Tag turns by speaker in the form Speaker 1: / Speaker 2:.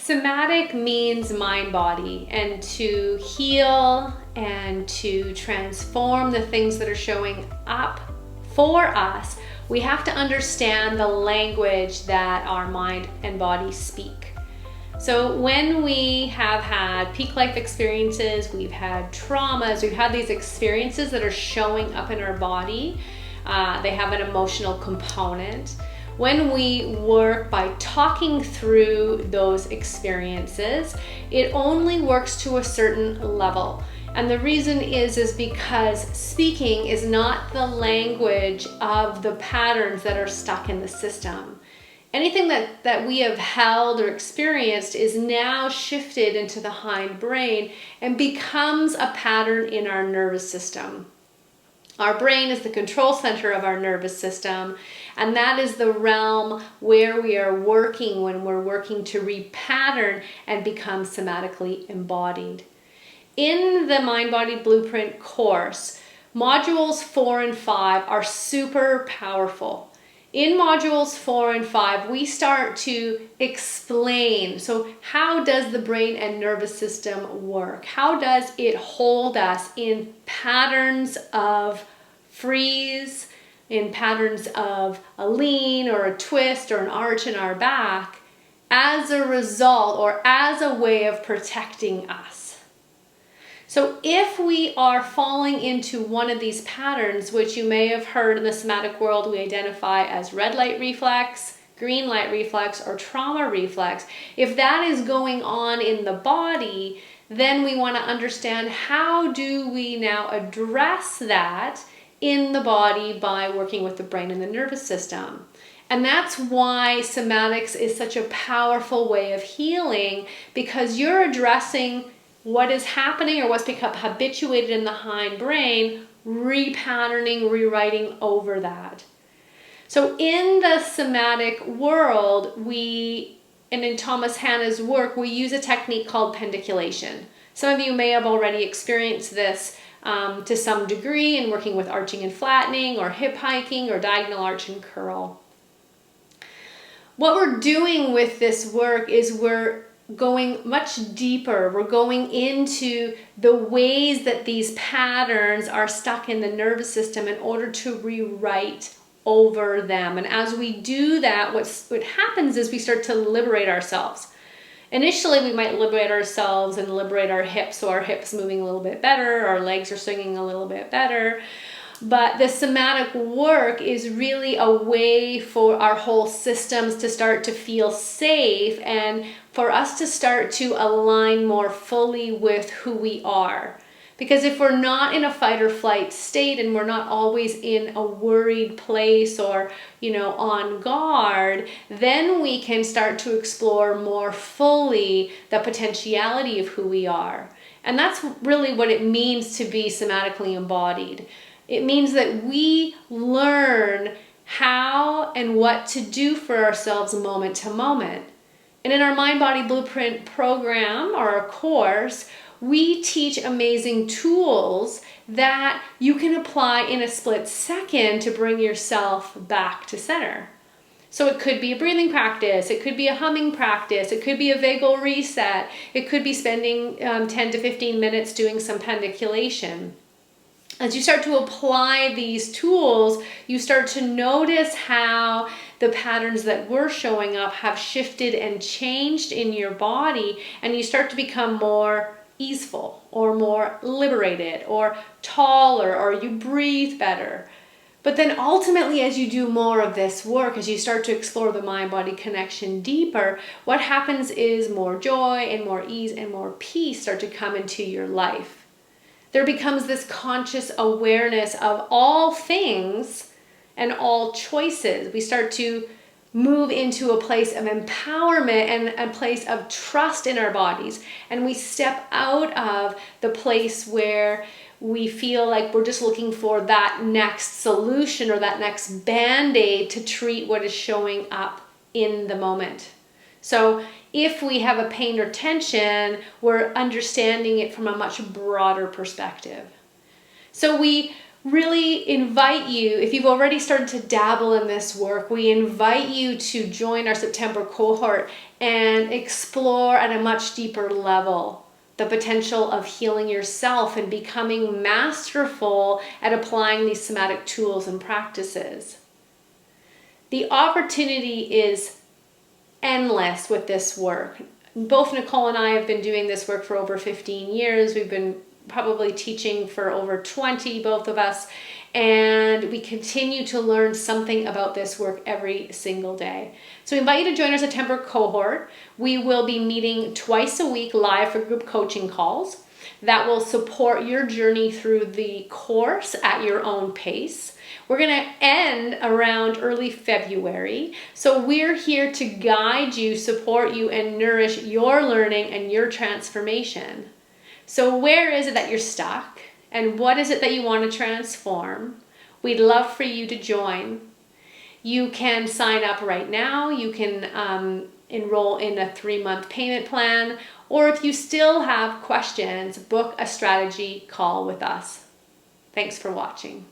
Speaker 1: Somatic means mind-body, and to heal and to transform the things that are showing up for us, we have to understand the language that our mind and body speak. So when we have had peak life experiences, we've had traumas, we've had these experiences that are showing up in our body, they have an emotional component. When we work by talking through those experiences, it only works to a certain level. And the reason is because speaking is not the language of the patterns that are stuck in the system. Anything that we have held or experienced is now shifted into the hindbrain and becomes a pattern in our nervous system. Our brain is the control center of our nervous system, and that is the realm where we are working when we're working to repattern and become somatically embodied. In the Mind Body Blueprint course, modules 4 and 5 are super powerful. In modules 4 and 5, we start to explain, so how does the brain and nervous system work? How does it hold us in patterns of freeze, in patterns of a lean or a twist or an arch in our back as a result or as a way of protecting us? So if we are falling into one of these patterns, which you may have heard in the somatic world we identify as red light reflex, green light reflex, or trauma reflex, if that is going on in the body, then we want to understand how do we now address that in the body by working with the brain and the nervous system. And that's why somatics is such a powerful way of healing, because you're addressing what is happening or what's become habituated in the hindbrain, repatterning, rewriting over that. So in the somatic world, and in Thomas Hanna's work, we use a technique called pendiculation. Some of you may have already experienced this to some degree in working with arching and flattening, or hip hiking, or diagonal arch and curl. What we're doing with this work is we're going much deeper. We're going into the ways that these patterns are stuck in the nervous system in order to rewrite over them. And as we do that, what happens is we start to liberate ourselves. Initially, we might liberate ourselves and liberate our hips, so our hips moving a little bit better, our legs are swinging a little bit better. But the somatic work is really a way for our whole systems to start to feel safe and for us to start to align more fully with who we are. Because if we're not in a fight or flight state and we're not always in a worried place or, on guard, then we can start to explore more fully the potentiality of who we are. And that's really what it means to be somatically embodied. It means that we learn how and what to do for ourselves moment to moment. And in our Mind Body Blueprint program, or our course, we teach amazing tools that you can apply in a split second to bring yourself back to center. So it could be a breathing practice, it could be a humming practice, it could be a vagal reset, it could be spending 10 to 15 minutes doing some pendiculation. As you start to apply these tools, you start to notice how the patterns that were showing up have shifted and changed in your body, and you start to become more easeful or more liberated or taller, or you breathe better. But then ultimately, as you do more of this work, as you start to explore the mind-body connection deeper, what happens is more joy and more ease and more peace start to come into your life. There becomes this conscious awareness of all things and all choices. We start to move into a place of empowerment and a place of trust in our bodies. And we step out of the place where we feel like we're just looking for that next solution or that next band-aid to treat what is showing up in the moment. So if we have a pain or tension, we're understanding it from a much broader perspective. So we really invite you, if you've already started to dabble in this work, we invite you to join our September cohort and explore at a much deeper level the potential of healing yourself and becoming masterful at applying these somatic tools and practices. The opportunity is endless with this work. Both Nicole and I have been doing this work for over 15 years. We've been probably teaching for over 20, both of us, and we continue to learn something about this work every single day. So we invite you to join our September cohort. We will be meeting twice a week live for group coaching calls that will support your journey through the course at your own pace. We're going to end around early February. So we're here to guide you, support you, and nourish your learning and your transformation. So where is it that you're stuck? And what is it that you want to transform? We'd love for you to join. You can sign up right now. You can enroll in a 3-month payment plan. Or if you still have questions, book a strategy call with us. Thanks for watching.